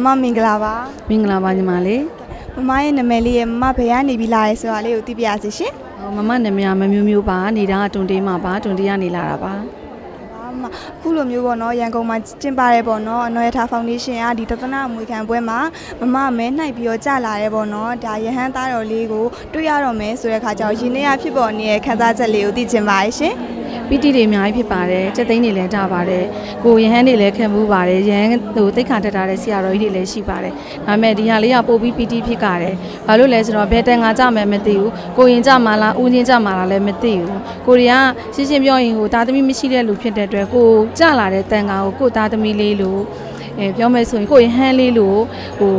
မမင်္ဂလာပါမင်္ဂလာပါညီမလေးမမရဲ့နာမည်လေးရဲ့မဘယ်ကနေပြီးလာရဲဆိုတာလေးကိုသိပြရစီရှင်မမနာမည်မမျိုးမျိုးပါနေတာတွန်တေးမှာပါတွန်တေးကနေလာတာပါအခုလိုမျိုးပေါ့နော်ရန်ကုန်မှာကျင်းပရဲပေါ့နော်အနော်ရထားဖောင်ဒေးရှင်းကဒီတသနာအမွေခံပွဲမှာမမဲနှိုက်ပြီးတော့ကြာလာရဲပေါ့နော်ဒါရဟန်းသားတော်လေးကိုတွေ့ရတော့မယ်ဆိုတဲ့ခါကျတော့ရင်းနှီးရဖြစ်ပေါ်နေတဲ့ခန်းစားချက်လေးကိုသိချင်ပါရဲ့ရှင်ပီတီတွေအများကြီးဖြစ်ပါတယ်စက်သိန်းတွေလည်းထားပါတယ်ကိုရဟန်းတွေလည်းခံမှုပါတယ်ရဟန်းဟိုတိတ်ခါတက်ထားတဲ့ဆရာတော်ကြီးတွေလည်းရှိပါတယ်ဒါပေမဲ့ဒီဟာလေးကပို့ပြီးပီတီဖြစ်ကြတယ်ဘာလို့လဲဆိုတော့ဘယ်တန်ငါကြမယ်မသိဘူးကိုရင်ကြမှာလားဦးချင်းကြမှာလားလည်းမသိဘူးကိုရီးယားရှင်းရှင်းပြောရင်ဟိုသားသမီးမရှိတဲ့လူဖြစ်တဲ့အတွက်ကိုကြလာတဲ့တန်ငါကိုသားသမီးလေးလို့ပြောမယ်ဆိုရင်ကိုရဟန်းလေးလို့ဟို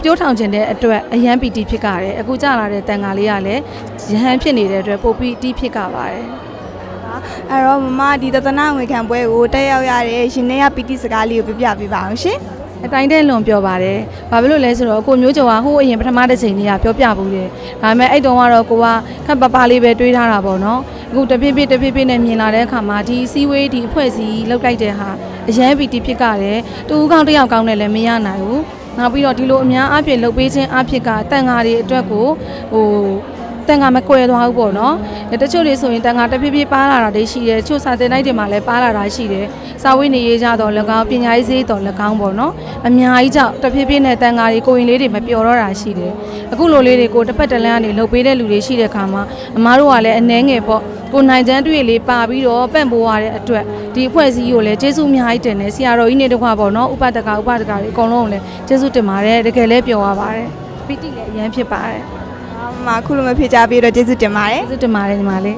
ပြိုးထောင်ခြင်းတဲ့အတွက်အရန်ပီတီဖြစ်ကြတယ်အခုကြလာတဲ့တန်ငါလေးကလည်းရဟန်းဖြစ်နေတဲ့အတွက်ပို့ပြီးတီးဖြစ်ကြပါတယ်အဲ့တော့မဒီတသနာငွေခံပွဲကိုတက်ရောက်ရတဲ့ရှင်နေရပီတိစကားလေးကိုပြပြပေးပါအောင်ရှင်အတိုင်းတဲ့လွန်ပြောပါတယ်ဘာဖြစ်လို့လဲဆိုတော့ကိုမျိုးကျော်ကဟိုအရင်ပထမတစ်ချိန်လေးကပြောပြဘူးတယ်ဒါပေမဲ့အဲ့တုန်းကတော့ကိုကခက်ပပလေးပဲတွေးထားတာပေါ့နော်အခုတဖြည်းဖြည်းနဲ့မြင်လာတဲ့အခါမှာဒီစီဝေးဒီအဖွဲ့အစည်းလောက်လိုက်တဲ့ဟာအရန်ပီတီဖြစ်ကြတယ်တူဦးကောင်းတစ်ယောက်ကောင်းနဲ့လည်းမရနိုင်ဘူးနောက်ပြီးတော့ဒီလိုအများအပြည့်လှုပ်ပေးခြင်းအဖြစ်ကတန်ဃာတွေအတွက်ကိုဟိုတန်ဃာမကွယ်သွားဘူးပေါ့နော်တချို့တွေဆိုရင်တန်ဃာတဖြည်းဖြည်းပါလာတာတွေရှိတယ်ချို့စာတင်လိုက်တွေမှာလည်းပါလာတာရှိတယ်စာဝိနေရေးကြတော့၎င်းပညာရေးစေးတော့၎င်းပေါ့နော်အများကြီးကြောင့်တဖြည်းဖြည်းနဲ့တန်ဃာတွေကိုရင်လေးတွေမပျော်တော့တာရှိတယ်အခုလိုလေးတွေကိုတစ်ပတ်တစ်လမ်းကနေလှုပ်ပေးတဲ့လူတွေရှိတဲ့ခါမှာအမားတို့ကလည်းအနှဲငယ်ပေါ့ကိုနိုင်ချမ်းတွေ့လေးပါပြီးတော့ပန့်ပိုးရတဲ့အတွက်ဒီအဖွဲ့အစည်းကိုလည်းကျေးဇူးအများကြီးတင်တယ်ဆရာတော်ကြီးနေတခွပေါ့နော်ဥပဒကတွေအကုန်လုံးကိုလည်းကျေးဇူးတင်ပါတယ်တကယ်လည်းပျော်ရပါတယ်ပီတိလည်းအရန်ဖြစ်ပါတယ်ခုလိုမဖြစ်ကြပြီးတော့ကျေးဇူးတင်ပါတယ်ကျေးဇူးတင်ပါတယ်ညီမလေး